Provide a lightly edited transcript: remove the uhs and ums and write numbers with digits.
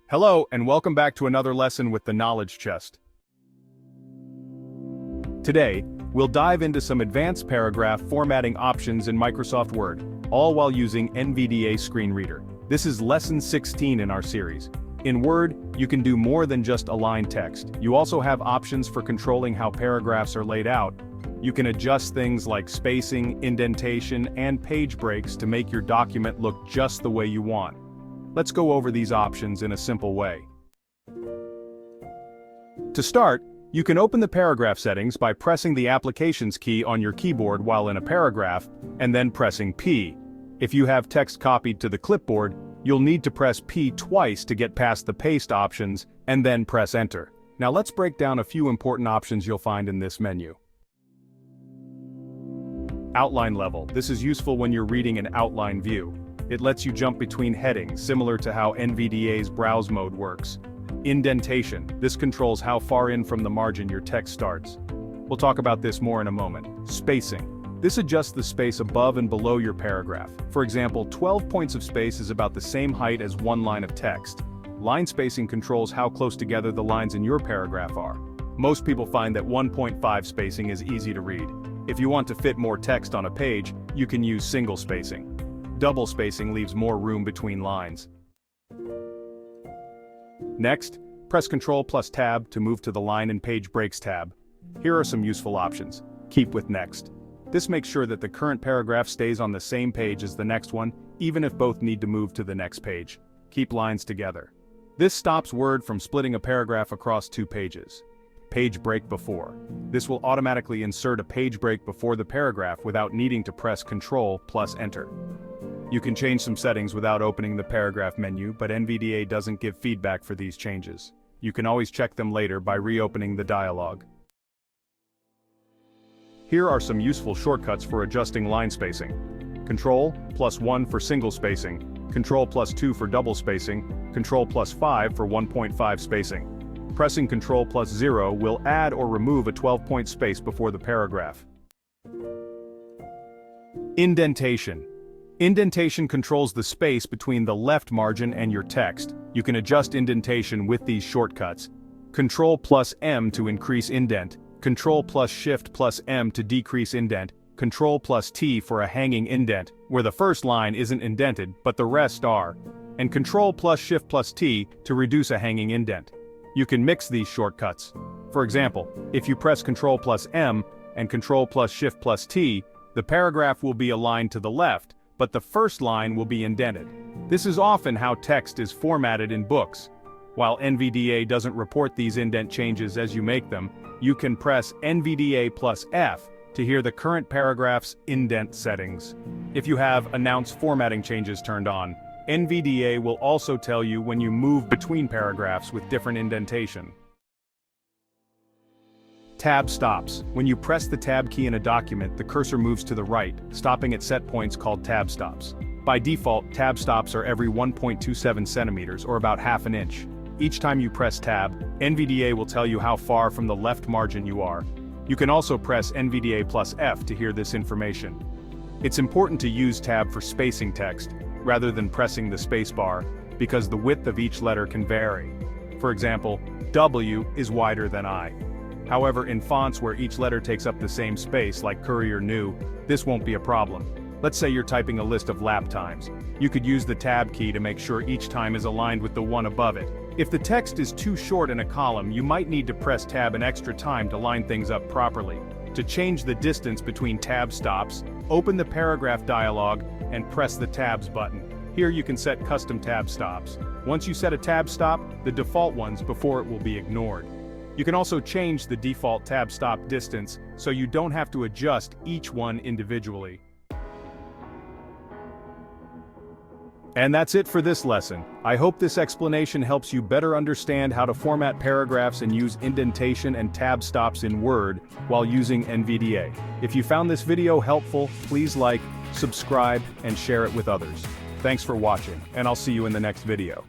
Hello, and welcome back to another lesson with the Knowledge Chest. Today, we'll dive into some advanced paragraph formatting options in Microsoft Word, all while using NVDA Screen Reader. This is Lesson 16 in our series. In Word, you can do more than just align text. You also have options for controlling how paragraphs are laid out. You can adjust things like spacing, indentation, and page breaks to make your document look just the way you want. Let's go over these options in a simple way. To start, you can open the paragraph settings by pressing the Applications key on your keyboard while in a paragraph, and then pressing P. If you have text copied to the clipboard, you'll need to press P twice to get past the paste options, and then press Enter. Now let's break down a few important options you'll find in this menu. Outline level. This is useful when you're reading an outline view. It lets you jump between headings, similar to how NVDA's browse mode works. Indentation. This controls how far in from the margin your text starts. We'll talk about this more in a moment. Spacing. This adjusts the space above and below your paragraph. For example, 12 points of space is about the same height as one line of text. Line spacing controls how close together the lines in your paragraph are. Most people find that 1.5 spacing is easy to read. If you want to fit more text on a page, you can use single spacing. Double spacing leaves more room between lines. Next, press Ctrl plus Tab to move to the Line and Page Breaks tab. Here are some useful options. Keep with Next. This makes sure that the current paragraph stays on the same page as the next one, even if both need to move to the next page. Keep lines together. This stops Word from splitting a paragraph across two pages. Page Break Before. This will automatically insert a page break before the paragraph without needing to press Ctrl plus Enter. You can change some settings without opening the paragraph menu, but NVDA doesn't give feedback for these changes. You can always check them later by reopening the dialog. Here are some useful shortcuts for adjusting line spacing. Ctrl plus 1 for single spacing, Ctrl plus 2 for double spacing, Ctrl plus 5 for 1.5 spacing. Pressing Ctrl plus 0 will add or remove a 12-point space before the paragraph. Indentation. Indentation controls the space between the left margin and your text. You can adjust indentation with these shortcuts. Ctrl plus M to increase indent, Ctrl plus Shift plus M to decrease indent, Ctrl plus T for a hanging indent, where the first line isn't indented but the rest are, and Ctrl plus Shift plus T to reduce a hanging indent. You can mix these shortcuts. For example, if you press Ctrl plus M and Ctrl plus Shift plus T, the paragraph will be aligned to the left, but the first line will be indented. This is often how text is formatted in books. While NVDA doesn't report these indent changes as you make them, you can press NVDA plus F to hear the current paragraph's indent settings. If you have Announce Formatting Changes turned on, NVDA will also tell you when you move between paragraphs with different indentation. Tab stops. When you press the Tab key in a document, the cursor moves to the right, stopping at set points called tab stops. By default, tab stops are every 1.27 centimeters, or about half an inch. Each time you press Tab, NVDA will tell you how far from the left margin you are. You can also press NVDA plus F to hear this information. It's important to use Tab for spacing text, rather than pressing the spacebar, because the width of each letter can vary. For example, W is wider than I. However, in fonts where each letter takes up the same space, like Courier New, this won't be a problem. Let's say you're typing a list of lap times. You could use the Tab key to make sure each time is aligned with the one above it. If the text is too short in a column, you might need to press Tab an extra time to line things up properly. To change the distance between tab stops, open the paragraph dialog and press the Tabs button. Here you can set custom tab stops. Once you set a tab stop, the default ones before it will be ignored. You can also change the default tab stop distance so you don't have to adjust each one individually. And that's it for this lesson. I hope this explanation helps you better understand how to format paragraphs and use indentation and tab stops in Word while using NVDA. If you found this video helpful, please like, subscribe, and share it with others. Thanks for watching, and I'll see you in the next video.